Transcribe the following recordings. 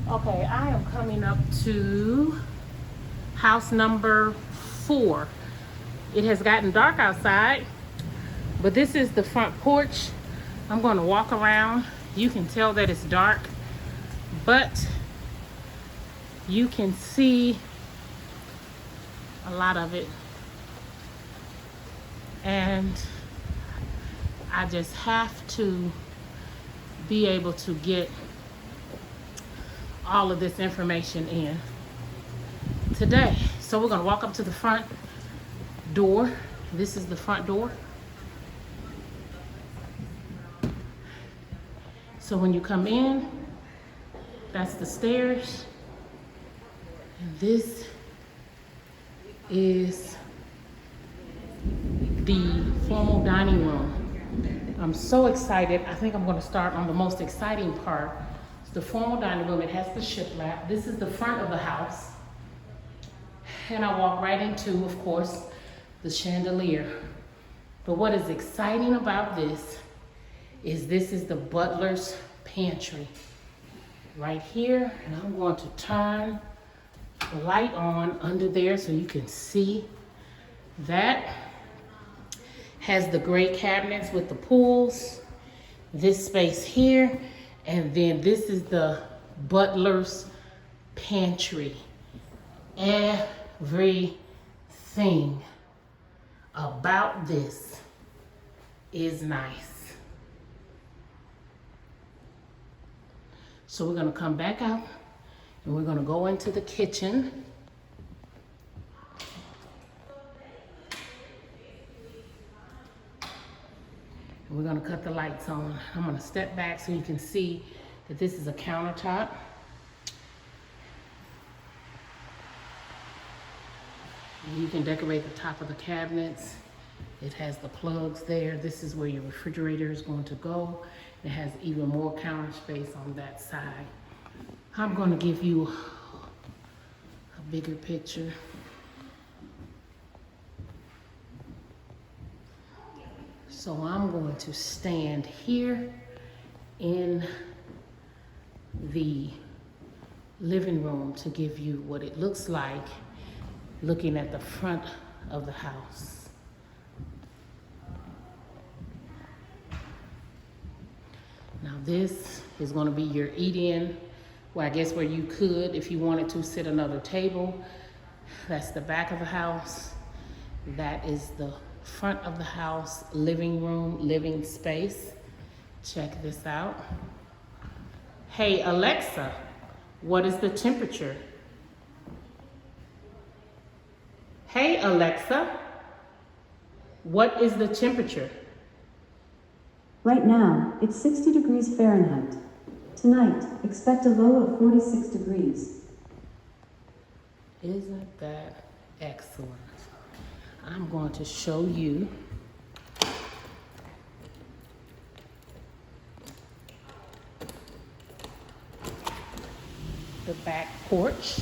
Okay, I am coming up to house number 4. It has gotten dark outside, but this is the front porch. I'm going to walk around. You can tell that it's dark, but you can see a lot of it. And I just have to be able to get all of this information in today. So we're going to walk up to the front door. This is the front door. So when you come in, that's the stairs. And this is the formal dining room. I'm so excited. I think I'm going to start on the most exciting part. It's the formal dining room. It has the shiplap. This is the front of the house. And I walk right into, of course, the chandelier. But what is exciting about this is the butler's pantry. Right here, and I'm going to turn the light on under there so you can see that. Has the gray cabinets with the pools, this space here, and then this is the butler's pantry. Everything about this is nice. So we're gonna come back out and we're gonna go into the kitchen. We're gonna cut the lights on. I'm gonna step back so you can see that this is a countertop. You can decorate the top of the cabinets. It has the plugs there. This is where your refrigerator is going to go. It has even more counter space on that side. I'm gonna give you a bigger picture. So I'm going to stand here in the living room to give you what it looks like looking at the front of the house. Now this is going to be your eat-in, well, I guess where you could, if you wanted to, sit another table. That's the back of the house. That is the front of the house, living room, living space. Check this out. Hey Alexa, what is the temperature? Hey Alexa, what is the temperature? Right now, it's 60 degrees Fahrenheit. Tonight, expect a low of 46 degrees. Isn't that excellent? I'm going to show you the back porch.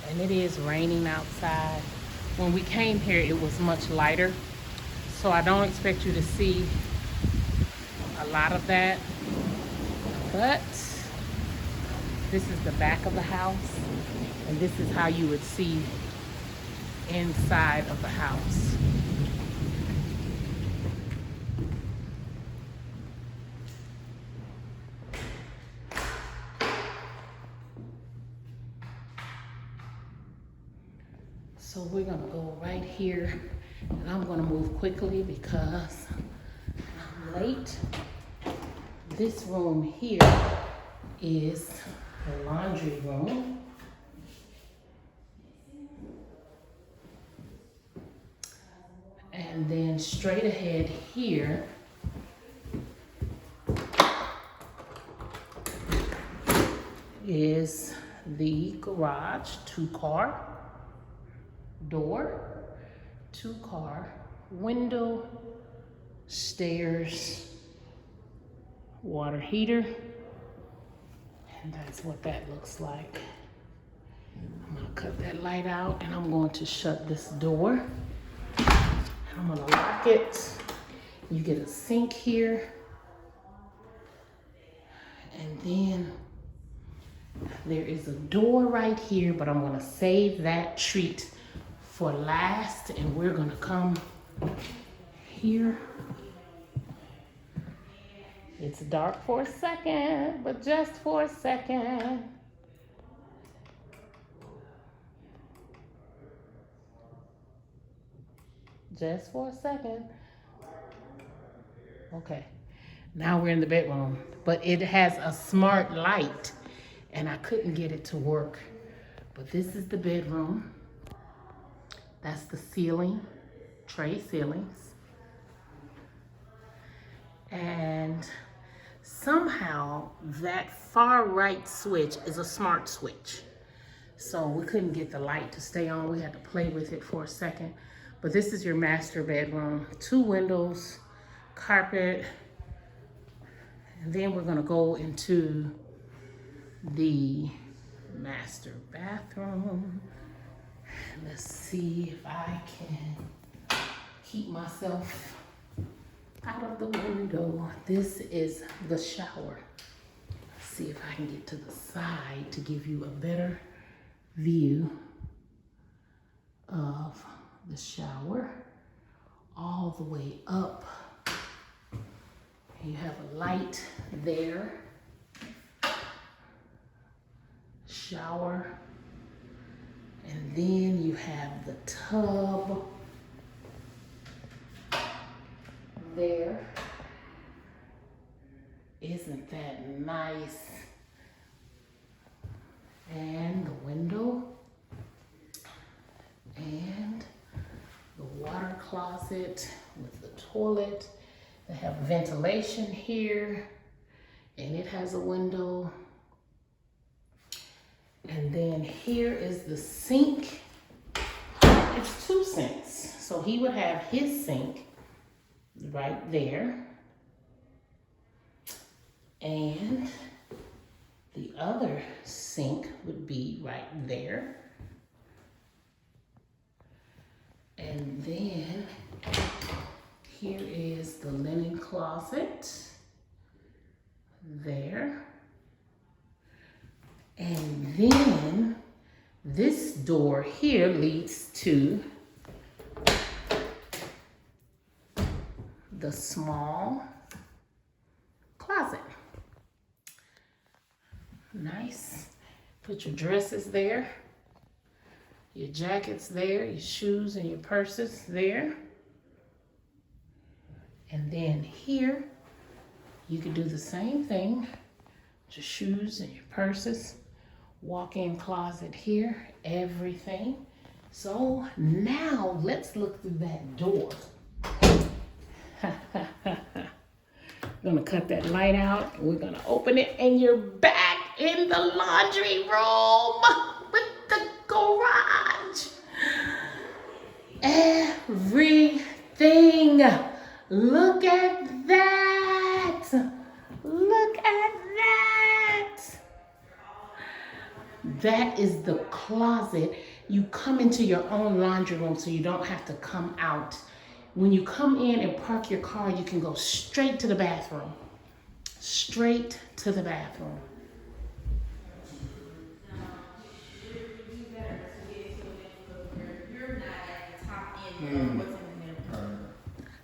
And it is raining outside. When we came here, it was much lighter. So I don't expect you to see a lot of that. But this is the back of the house. And this is how you would see inside of the house. So we're gonna go right here, and I'm gonna move quickly because I'm late. This room here is the laundry room. And then straight ahead here is the garage, 2-car door, 2-car window, stairs, water heater, and that's what that looks like. I'm gonna cut that light out and I'm going to shut this door. I'm gonna lock it. You get a sink here. And then there is a door right here, but I'm gonna save that treat for last, and we're gonna come here. It's dark for a second, but just for a second. Just for a second. Okay, now we're in the bedroom, but it has a smart light, and I couldn't get it to work. But this is the bedroom. That's the ceiling, tray ceilings. And somehow that far right switch is a smart switch. So we couldn't get the light to stay on. We had to play with it for a second. But this is your master bedroom. 2 windows, carpet. And then we're gonna go into the master bathroom. Let's see if I can keep myself out of the window. This is the shower. Let's see if I can get to the side to give you a better view of the shower all the way up. You have a light there. Shower. And then you have the tub there. Isn't that nice? And the window. And the water closet with the toilet. They have ventilation here. And it has a window. And then here is the sink. It's 2 sinks. So he would have his sink right there. And the other sink would be right there. And then here is the linen closet there. And then this door here leads to the small closet. Nice. Put your dresses there, your jackets there, your shoes and your purses there. And then here, you can do the same thing. Your shoes and your purses. Walk-in closet here, everything. So now let's look through that door. I'm gonna cut that light out. We're gonna open it, and you're back in the laundry room with the garage. Everything. Look at that. Look at that. That is the closet. You come into your own laundry room so you don't have to come out. When you come in and park your car, you can go straight to the bathroom. Straight to the bathroom.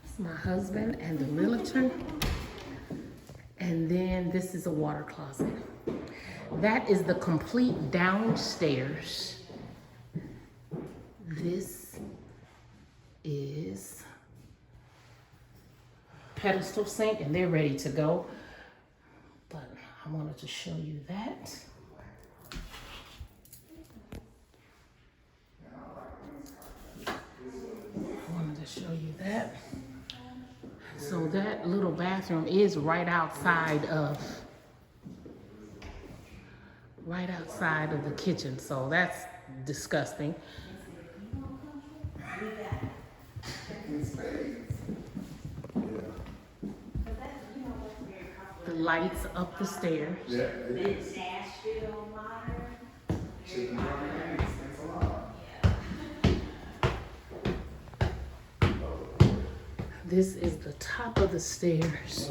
It's my husband and the realtor. And then this is a water closet. That is the complete downstairs. This is pedestal sink, and they're ready to go. But I wanted to show you that. I wanted to show you that. So that little bathroom is right outside of the kitchen. So that's disgusting. The lights up the stairs. Yeah, it is. Nashville modern. This is the top of the stairs.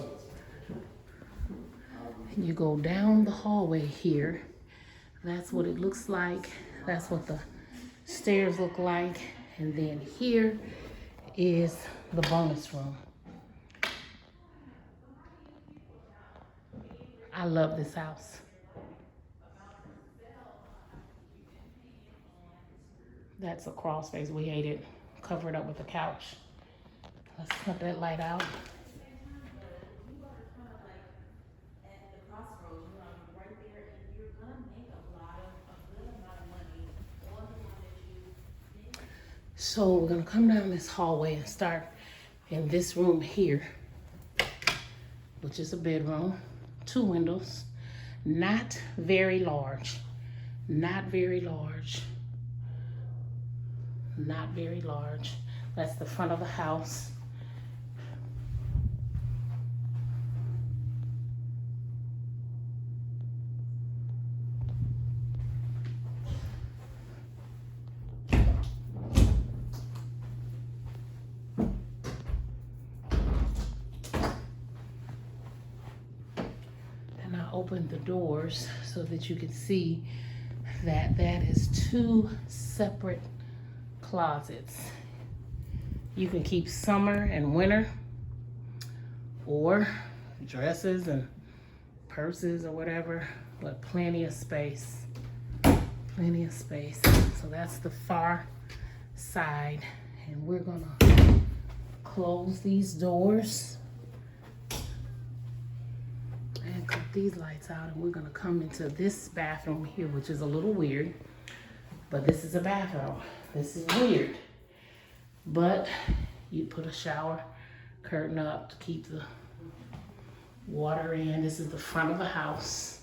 You go down the hallway here. That's what it looks like. That's what the stairs look like. And then here is the bonus room. I love this house. That's a crawl space. We ate it, covered up with a couch. Let's cut that light out. So we're gonna come down this hallway and start in this room here, which is a bedroom, 2 windows, not very large, not very large, not very large. That's the front of the house. Open the doors so that you can see that that is 2 separate closets. You can keep summer and winter, or dresses and purses or whatever, but plenty of space. Plenty of space. So that's the far side, and we're gonna close these doors and cut these lights out, and we're gonna come into this bathroom here, which is a little weird, but this is a bathroom. This is weird, but you put a shower curtain up to keep the water in. This is the front of the house.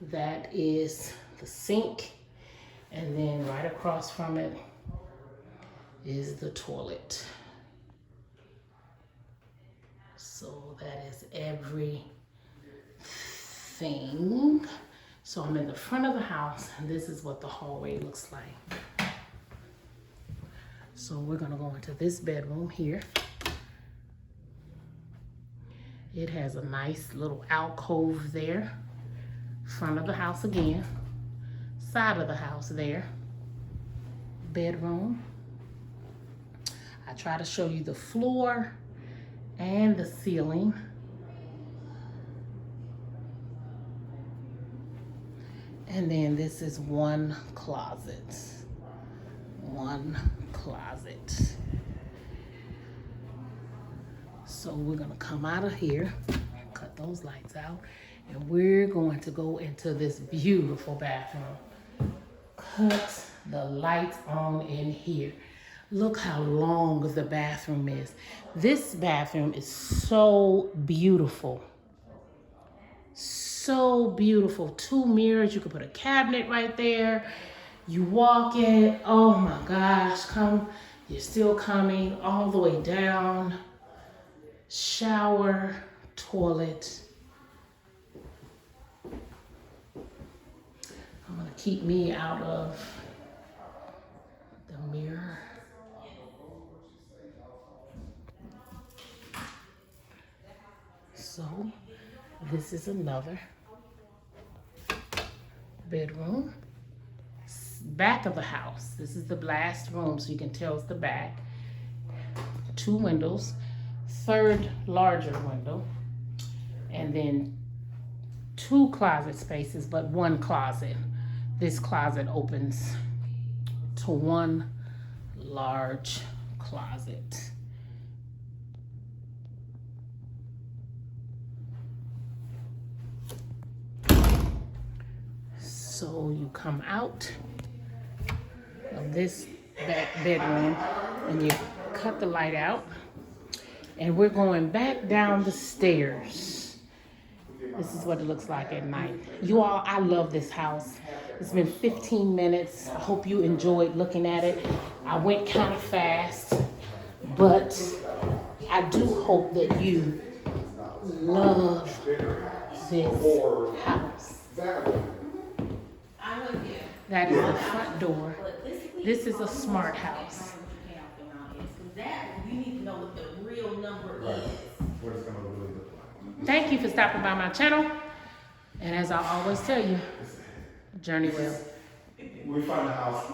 That is the sink, and then right across from it is the toilet. So that is everything. So I'm in the front of the house, and this is what the hallway looks like. So we're gonna go into this bedroom here. It has a nice little alcove there. Front of the house again. Side of the house there. Bedroom. I try to show you the floor and the ceiling. And then this is one closet. One closet. So we're gonna come out of here, cut those lights out, and we're going to go into this beautiful bathroom. Cut the lights on in here. Look how long the bathroom is. This bathroom is so beautiful. So beautiful. 2 mirrors. You could put a cabinet right there. You walk in. Oh my gosh. You're still coming all the way down. Shower, toilet. I'm gonna keep me out of the mirror. So this is another bedroom. Back of the house. This is the last room, so you can tell it's the back. 2 windows. 3rd larger window, and then 2 closet spaces, but 1 closet. This closet opens to 1 large closet. So you come out of this back bedroom and you cut the light out. And we're going back down the stairs. This is what it looks like at night. You all, I love this house. It's been 15 minutes. I hope you enjoyed looking at it. I went kind of fast, but I do hope that you love this house. That is the front door. This is a smart house. You need to know what the real real number Right. is. What it's gonna really look like. Thank you for stopping by my channel. And as I always tell you, journey well. We found a house